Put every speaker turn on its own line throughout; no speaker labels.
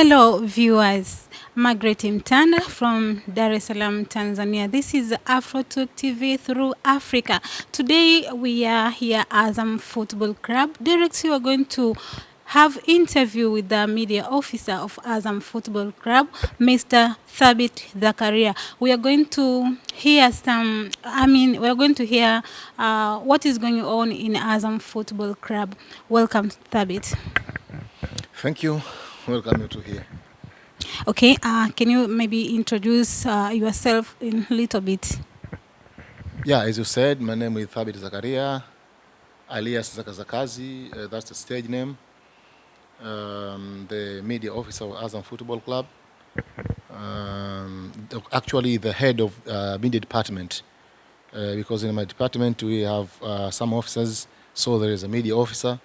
Hello, viewers. Margaret Mtanda from Dar es Salaam, Tanzania. This is Afroturk TV through Africa. Today we are here at Azam Football Club. Directly we are going to have interview with the media officer of Azam Football Club, Mr. Thabit Zakaria. We are going to hear we are going to hear what is going on in Azam Football Club. Welcome, Thabit.
Thank you. Welcome you to here.
Okay, can you maybe introduce yourself in a little bit?
Yeah, as you said, my name is Thabit Zakaria, alias Zakazakazi. That's the stage name. The media officer of Azam Football Club. Actually, the head of media department, because in my department we have some officers, so there is a media officer.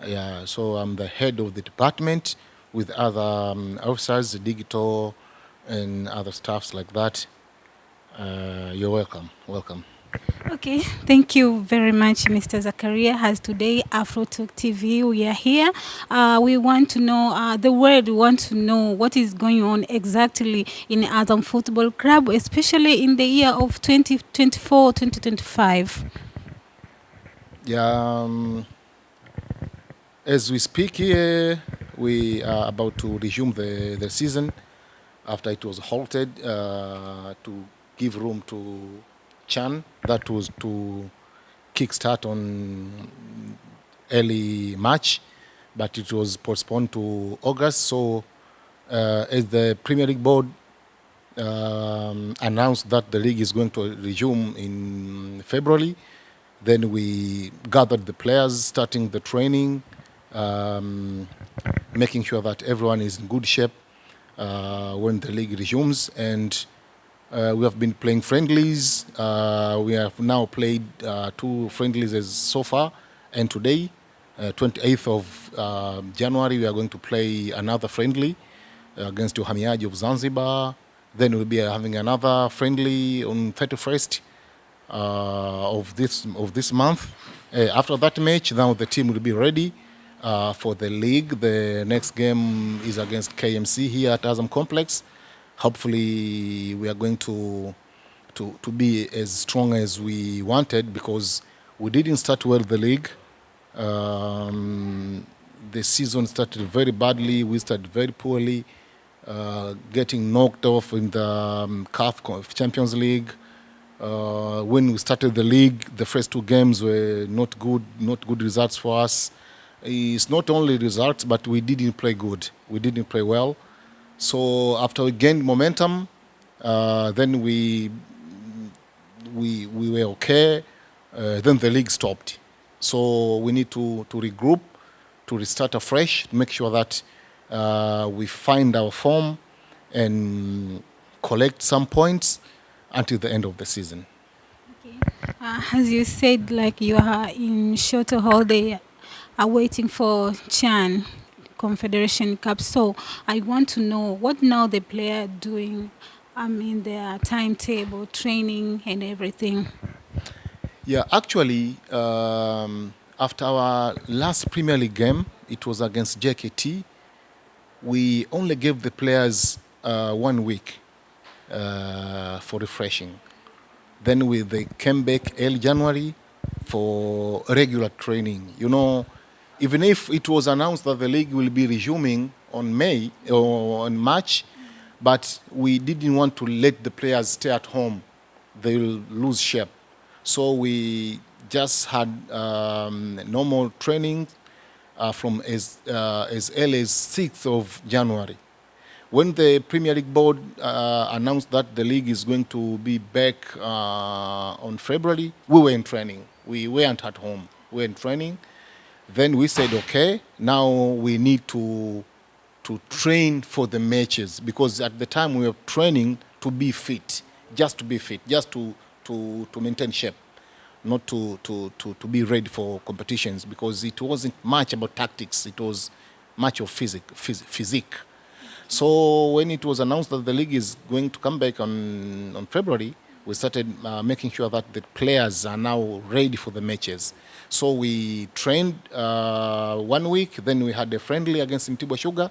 Yeah, so I'm the head of the department with other officers, digital and other staffs like that. You're welcome. Welcome.
Okay, thank you very much, Mr. Zakaria. As today, Afroturk TV, we are here. We want to know, the world want to know what is going on exactly in Azam Football Club, especially in the year of 2024-2025.
Yeah, as we speak here, we are about to resume the season after it was halted to give room to Chan. That was to kickstart on early March, but it was postponed to August. So as the Premier League board announced that the league is going to resume in February, then we gathered the players, starting the training, making sure that everyone is in good shape when the league resumes. And we have been playing friendlies. We have now played 2 friendlies so far. And today, 28th of January, we are going to play another friendly against Uhamiaji of Zanzibar. Then we'll be having another friendly on 31st of this month. After that match, now the team will be ready for the league. The next game is against KMC here at Azam Complex. Hopefully, we are going to be as strong as we wanted, because we didn't start well the league. The season started very badly. We started very poorly, getting knocked off in the CAF Champions League. When we started the league, the first 2 games were not good results for us. It's not only results, but we didn't play good. We didn't play well. So after we gained momentum, then we were okay. Then the league stopped. So we need to regroup, to restart afresh, to make sure that we find our form and collect some points until the end of the season.
Okay. As you said, like you are in shorter holiday, are waiting for Chan Confederation Cup. So I want to know what now the player doing. Their timetable, training, and everything.
Yeah, actually, after our last Premier League game, it was against JKT. We only gave the players 1 week for refreshing. Then they came back early January for regular training. You know, even if it was announced that the league will be resuming on May or on March, but we didn't want to let the players stay at home. They will lose shape. So we just had normal training from as early as 6th of January. When the Premier League board announced that the league is going to be back on February, we were in training. We weren't at home. We were in training. Then we said, okay, now we need to train for the matches, because at the time we were training to be fit, just to be fit, just to maintain shape, not to be ready for competitions, because it wasn't much about tactics. It was much of physique. So when it was announced that the league is going to come back on February, we started making sure that the players are now ready for the matches. So we trained 1 week, then we had a friendly against Mtibwa Sugar.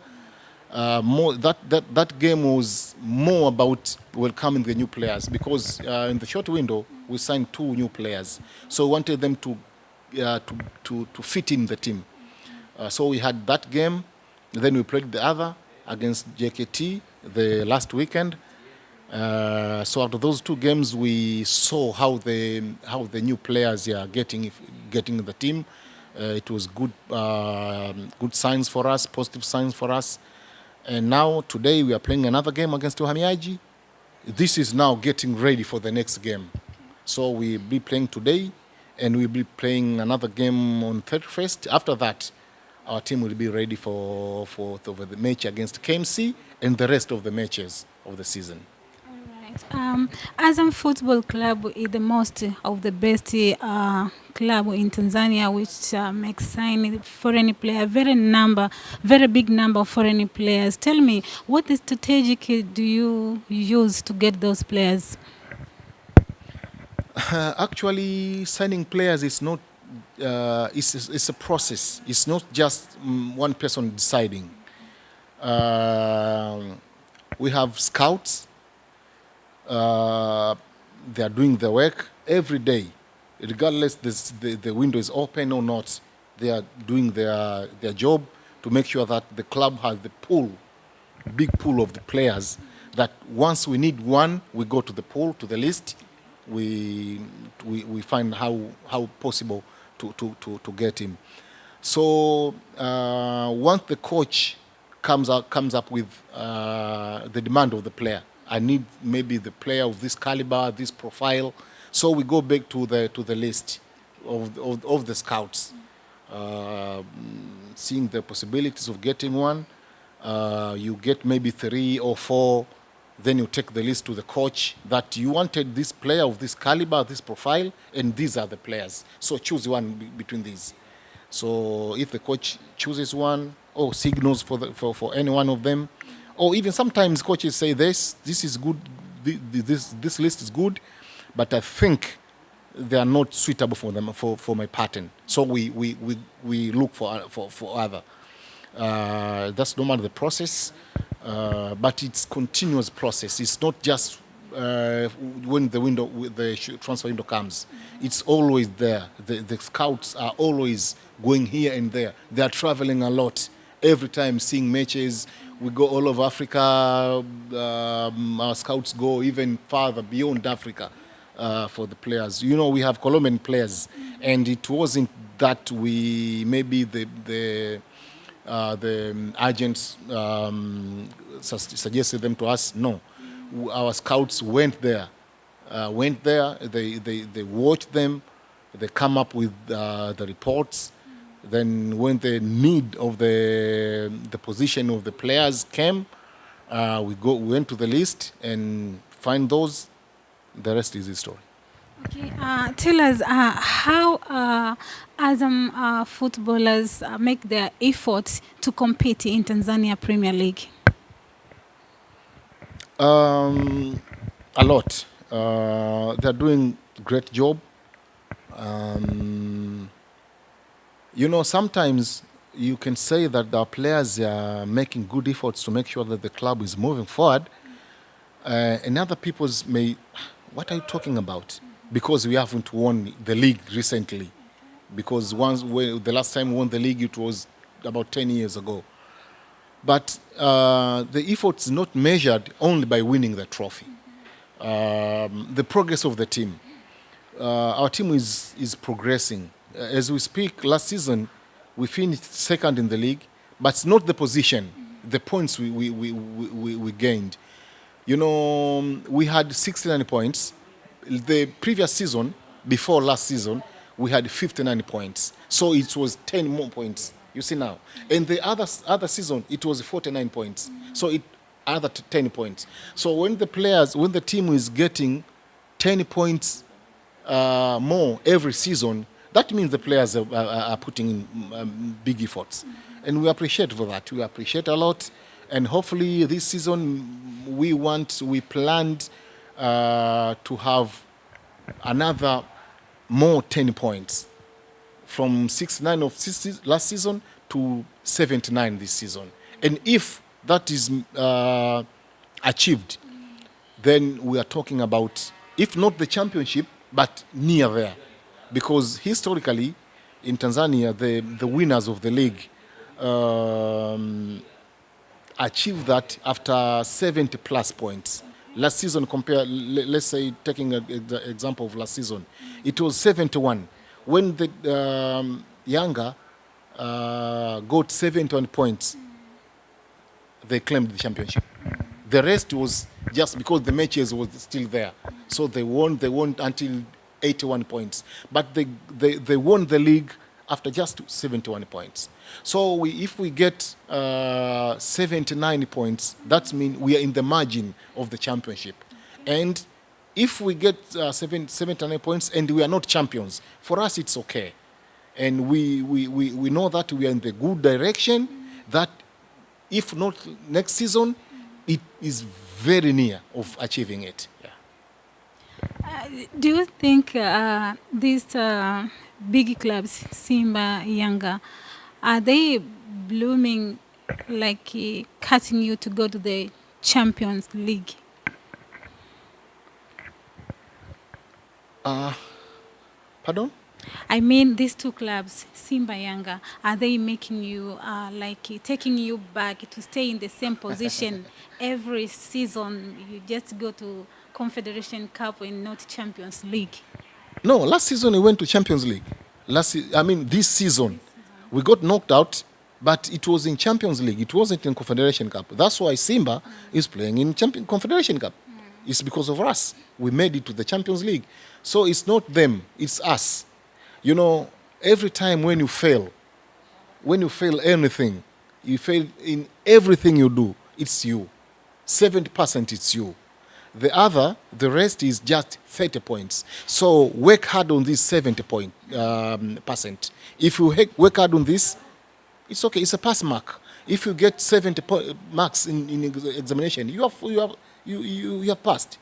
That game was more about welcoming the new players because in the short window we signed 2 new players, so we wanted them to fit in the team. So we had that game, then we played the other against JKT the last weekend. So after those 2 games, we saw how the new players are getting in the team. It was good signs for us, positive signs for us. And now today we are playing another game against Uhamiaji. This is now getting ready for the next game. So we'll be playing today, and we'll be playing another game on 31st. After that, our team will be ready for the match against KMC and the rest of the matches of the season.
Right. Azam Football Club is the most of the best club in Tanzania, which makes sign foreign player, very big number of foreign players. Tell me, what strategic do you use to get those players?
Actually, signing players is not. It's a process. It's not just one person deciding. We have scouts. They are doing the work every day, regardless the window is open or not. They are doing their job to make sure that the club has the big pool of the players. That once we need one, we go to the pool, to the list. We find how possible to get him. So once the coach comes up with the demand of the player, I need maybe the player of this caliber, this profile. So we go back to the list of the scouts, seeing the possibilities of getting one. You get maybe 3 or 4. Then you take the list to the coach that you wanted this player of this caliber, this profile, and these are the players. So choose one between these. So if the coach chooses one or signals for any one of them, or even sometimes coaches say this is good, this list is good, but I think they are not suitable for them for my pattern. So we look for other. That's normally the process, but it's continuous process. It's not just when the transfer window comes. It's always there. The scouts are always going here and there. They are traveling a lot. Every time seeing matches, we go all over Africa. Our scouts go even farther beyond Africa for the players. You know, we have Colombian players, and it wasn't that we maybe the agents suggested them to us. No, our scouts went there. They watched them. They come up with the reports. Then when the need of the position of the players came, we went to the list and find those. The rest is history.
Okay, tell us how Azam footballers make their efforts to compete in Tanzania Premier League.
A lot. They're doing a great job. You know, sometimes you can say that the players are making good efforts to make sure that the club is moving forward. And other people may, what are you talking about? Because we haven't won the league recently. Because the last time we won the league, it was about 10 years ago. But the effort is not measured only by winning the trophy. The progress of the team. Our team is progressing. As we speak, last season, we finished second in the league, but it's not the position, the points we gained. You know, we had 69 points. The previous season, before last season, we had 59 points. So it was 10 more points, you see now. And the other season, it was 49 points. So another 10 points. So when the team is getting 10 points more every season, that means the players are putting in big efforts. And we appreciate for that. We appreciate a lot. And hopefully this season we planned to have another more 10 points from 69 of last season to 79 this season. And if that is achieved, then we are talking about, if not the championship, but near there. Because historically, in Tanzania, the winners of the league achieve that after 70 plus points. Last season, let's say, taking the example of last season, it was 71. When the Yanga got 71 points, they claimed the championship. The rest was just because the matches was still there. So they won until 81 points. But they won the league after just 71 points. So if we get 79 points, that means we are in the margin of the championship. And if we get 79 points and we are not champions, for us it's okay. And we know that we are in the good direction, that if not next season, it is very near of achieving it. Yeah.
Do you think these big clubs, Simba, Yanga, are they blooming like cutting you to go to the Champions League?
Pardon?
I mean, these two clubs, Simba, Yanga, are they making you taking you back to stay in the same position every season? You just go to Confederation Cup and not Champions League.
No, last season we went to Champions League. This season we got knocked out, but it was in Champions League. It wasn't in Confederation Cup. That's why Simba is playing in Confederation Cup. It's because of us. We made it to the Champions League. So it's not them, it's us. You know, every time when you fail anything, you fail in everything you do, it's you. 70% it's you. The rest is just 30 points. So work hard on this 70%. If you work hard on this, it's okay. It's a pass mark. If you get 70 marks in examination, you have passed.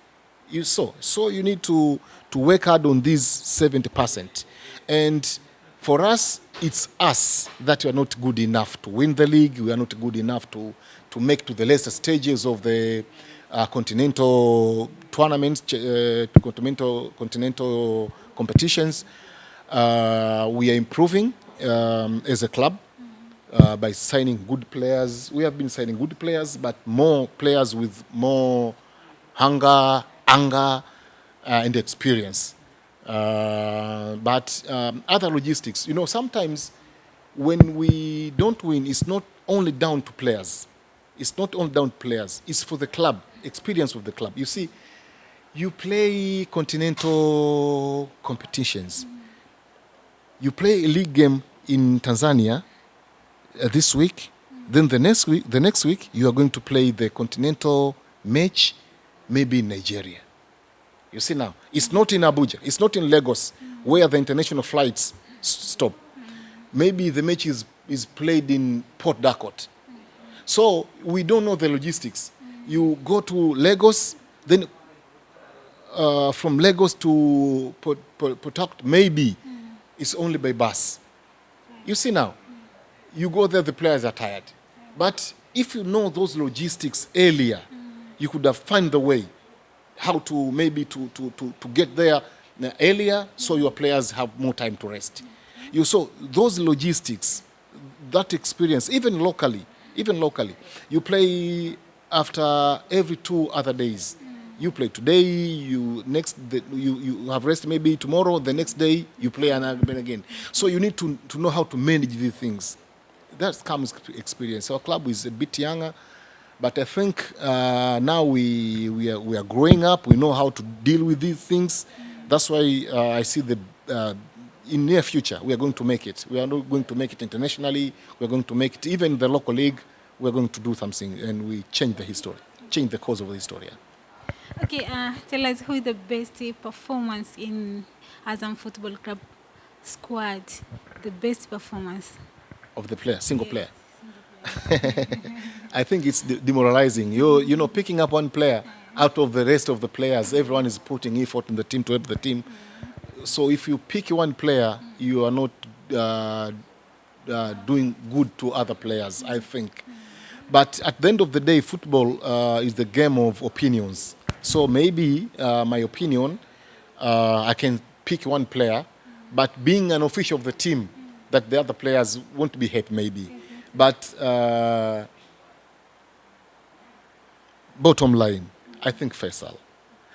So you need to work hard on this 70%. And for us, it's us that we are not good enough to win the league. We are not good enough to make to the later stages of the continental tournaments, continental competitions. We are improving as a club by signing good players. We have been signing good players, but more players with more hunger, anger, and experience. But other logistics, sometimes when we don't win, it's not only down to players. It's not only down to players. It's for the club, experience of the club. You see, you play continental competitions. You play a league game in Tanzania this week. Then the next week, you are going to play the continental match, maybe in Nigeria. You see now, it's not in Abuja, it's not in Lagos, where the international flights stop. Maybe the match is played in Port Harcourt. So we don't know the logistics. You go to Lagos, then from Lagos to Port Harcourt, maybe it's only by bus. You see now, you go there, the players are tired. But if you know those logistics earlier, you could have found the way how to maybe to get there earlier, so your players have more time to rest. So those logistics, that experience, even locally, you play after every 2 other days. You play today, you have rest maybe tomorrow, the next day you play again. So you need to know how to manage these things. That comes experience. Our club is a bit younger, but I think now we are growing up. We know how to deal with these things. That's why I see in near future we are going to make it. We are not going to make it internationally. We are going to make it even the local league. We are going to do something, and we change the history, change the course of the history.
Okay, tell us who is the best performance in Azam Football Club squad. The best performance
of the player, single player. I think it's demoralizing. Picking up one player out of the rest of the players. Everyone is putting effort in the team to help the team. So if you pick one player, you are not doing good to other players, I think. But at the end of the day, football is the game of opinions. So maybe my opinion, I can pick one player, but being an official of the team, that the other players won't be happy maybe. But bottom line, I think Faisal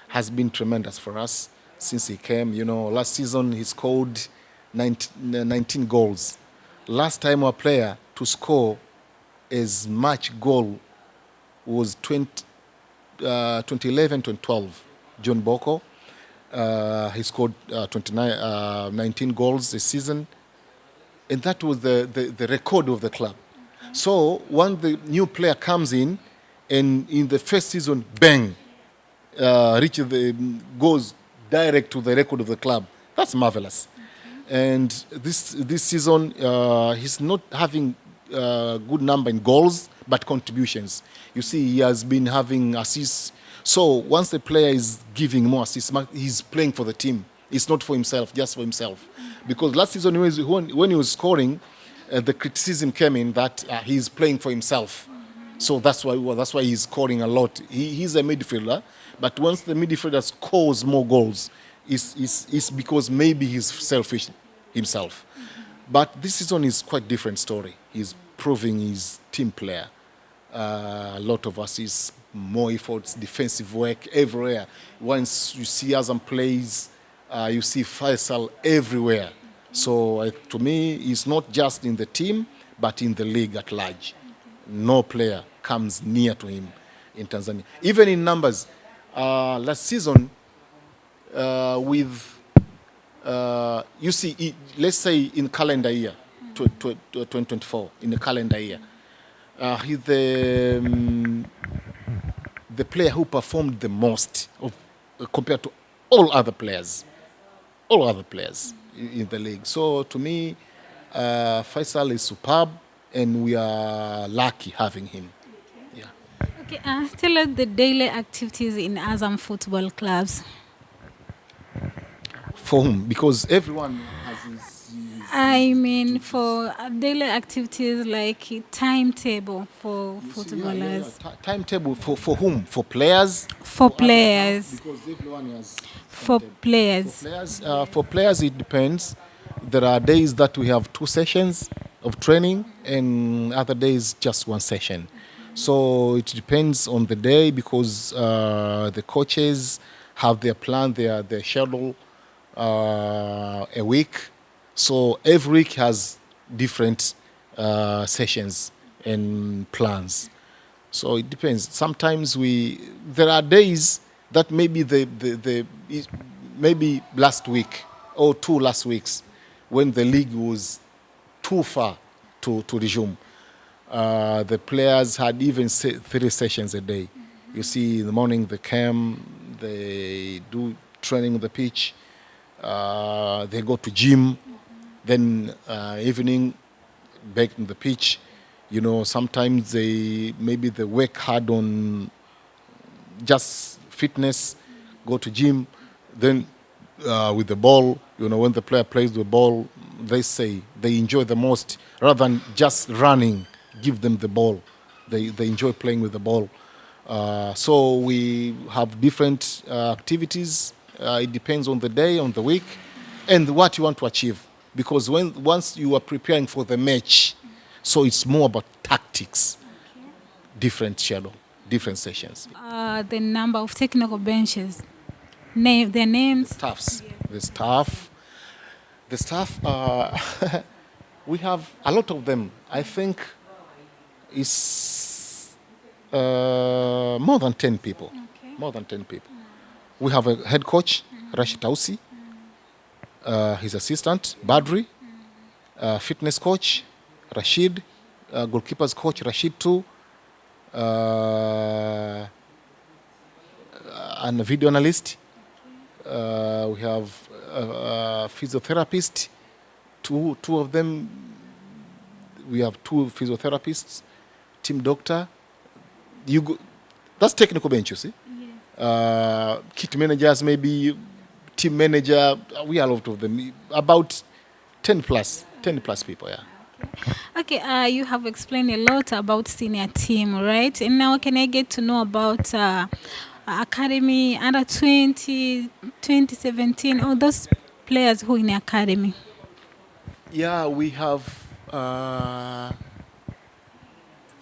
has been tremendous for us since he came. You know, last season he scored 19 goals. Last time our player to score as much goal was 2011, 2012. John Boko. He scored 19 goals this season. And that was the record of the club. So when the new player comes in, and in the first season, bang, goes direct to the record of the club. That's marvelous. And this season, he's not having good number in goals, but contributions. You see, he has been having assists. So once the player is giving more assists, he's playing for the team. It's not for himself, just for himself. Because last season, when he was scoring, the criticism came in that he's playing for himself. So that's why he's scoring a lot. He's a midfielder, but once the midfielder scores more goals, it's because maybe he's selfish himself. But this season is quite different story. He's proving he's team player. A lot of assists, more efforts, defensive work everywhere. Once you see Azam plays, you see Faisal everywhere. So to me, it's not just in the team, but in the league at large. No player comes near to him in Tanzania. Even in numbers, last season, you see, let's say in calendar year, 2024, in the calendar year, he's the player who performed the most compared to all other players in the league. So to me, Faisal is superb, and we are lucky having him. Yeah.
Okay, tell us the daily activities in Azam football clubs.
For whom? Because everyone has his
I mean, for daily activities like timetable for footballers.
Timetable for whom? For players?
For
other staff?
players.
Because everyone has
For
timetable.
players.
For players, it depends. There are days that we have 2 sessions of training, and other days just 1 session. So it depends on the day, because the coaches have their plan, their schedule a week. So every week has different sessions and plans. So it depends. Sometimes there are days that maybe maybe last week or 2 last weeks, when the league was too far to resume. The players had even 3 sessions a day. You see, in the morning they come, they do training on the pitch, they go to gym, then evening back on the pitch. You know, sometimes they work hard on just fitness, go to gym, then with the ball, you know, when the player plays the ball, they say they enjoy the most rather than just running. Give them the ball. They enjoy playing with the ball. So we have different activities. It depends on the day, on the week, and what you want to achieve. Because once you are preparing for the match, so it's more about tactics, different schedule, different sessions.
The number of technical benches, their names.
Staffs, the staff. We have a lot of them. I think it's more than 10 people.
Okay.
More than 10 people. We have a head coach, Rashid Tausi, his assistant, Badri, fitness coach, Rashid, goalkeepers coach, Rashid too, and a video analyst. We have a physiotherapist, two of them. We have 2 physiotherapists, team doctor. That's technical bench, you see.
Yes.
Kit managers, maybe team manager. We are a lot of them. About 10 plus people. Yeah.
Okay, you have explained a lot about senior team, right? And now can I get to know about academy under 20, 2017, all those players who in the academy?
Yeah, we have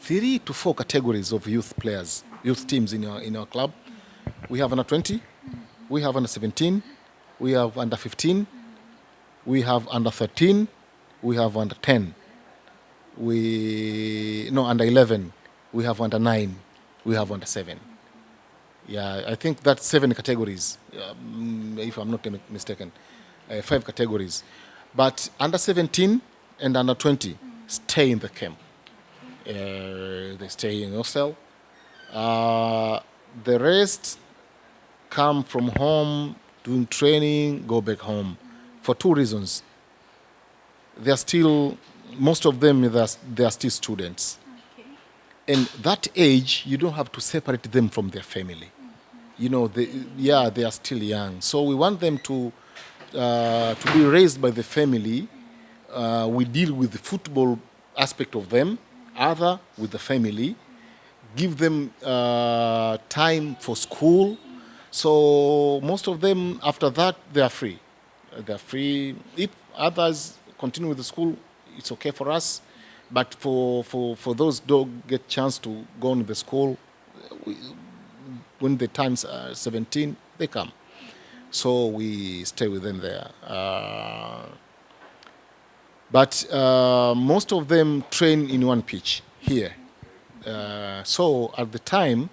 3 to 4 categories of youth players, youth teams in our club. We have under 20, we have under 17, we have under 15, we have under 13, we have under 10, we no under 11, we have under 9, we have under 7. Yeah, I think that's 7 categories, if I'm not mistaken, 5 categories. But under 17 and under 20 stay in the camp. They stay in hostel. The rest come from home, doing training, go back home for 2 reasons. They are still, most of them, they are still students. And that age, you don't have to separate them from their family. You know, they are still young. So we want them to be raised by the family. We deal with the football aspect of them, other with the family, give them time for school. So most of them, after that, they are free. They're free. If others continue with the school, it's okay for us. But for those who don't get chance to go on the school, when the times are 17, they come. So we stay with them there. But most of them train in one pitch here. So at the time,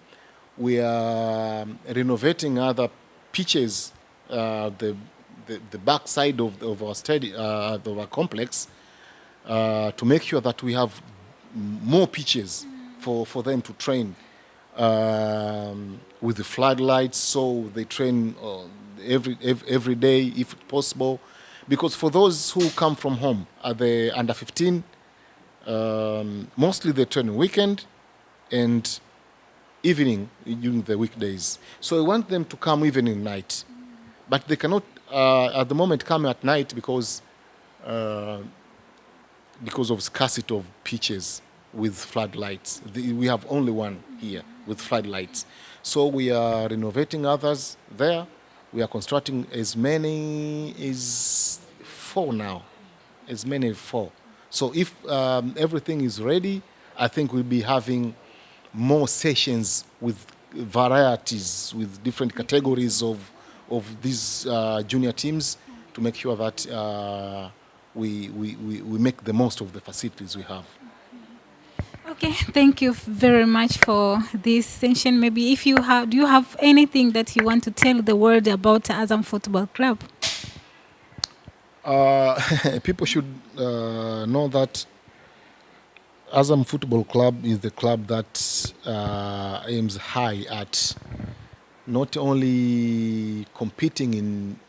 we are renovating other pitches, the back side of our of our complex, to make sure that we have more pitches for them to train with the floodlights. So they train every day if possible. Because for those who come from home, the under 15, mostly they train weekend and evening during the weekdays. So I want them to come even in night. But they cannot, at the moment, come at night because of scarcity of pitches with floodlights. We have only one here with floodlights. So we are renovating others there. We are constructing as many as 4 now, as many as 4. So if everything is ready, I think we'll be having more sessions with varieties, with different categories of these junior teams to make sure that we make the most of the facilities we have.
Okay, thank you very much for this session. Maybe if you have, do you have anything that you want to tell the world about Azam Football Club?
People should know that Azam Football Club is the club that aims high at not only competing in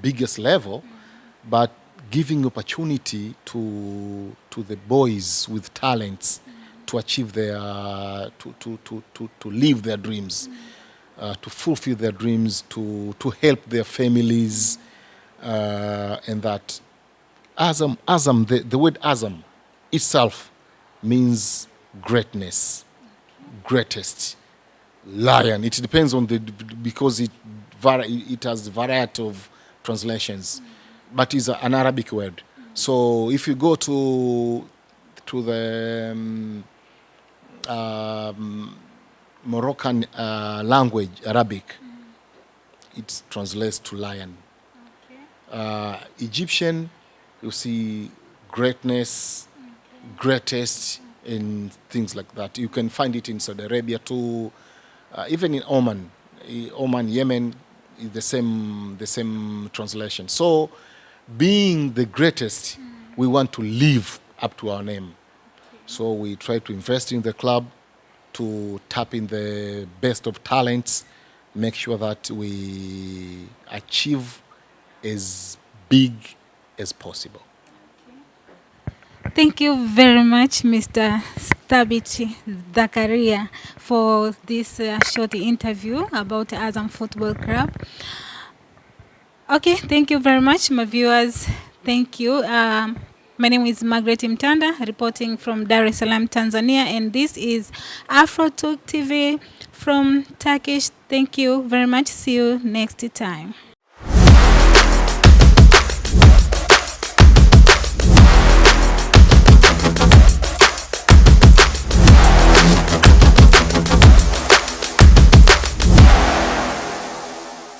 biggest level, but giving opportunity to the boys with talents to achieve their to live their dreams, to fulfill their dreams, to help their families, and that Azam, the word Azam itself means greatness, greatest, lion. It depends on because it has a variety of translations, but it's an Arabic word. So if you go to the Moroccan language, Arabic, it translates to lion. Egyptian, you see greatness, greatest, and things like that. You can find it in Saudi Arabia too, even in Oman, Yemen, is the same translation. So, being the greatest, we want to live up to our name. So we try to invest in the club to tap in the best of talents, make sure that we achieve as big as possible.
Thank you very much, Mr. Thabit Zakaria, for this short interview about Azam Football Club. Okay, thank you very much, my viewers. Thank you. My name is Margaret Mtanda, reporting from Dar es Salaam, Tanzania, and this is Afroturk TV from Turkish. Thank you very much. See you next time.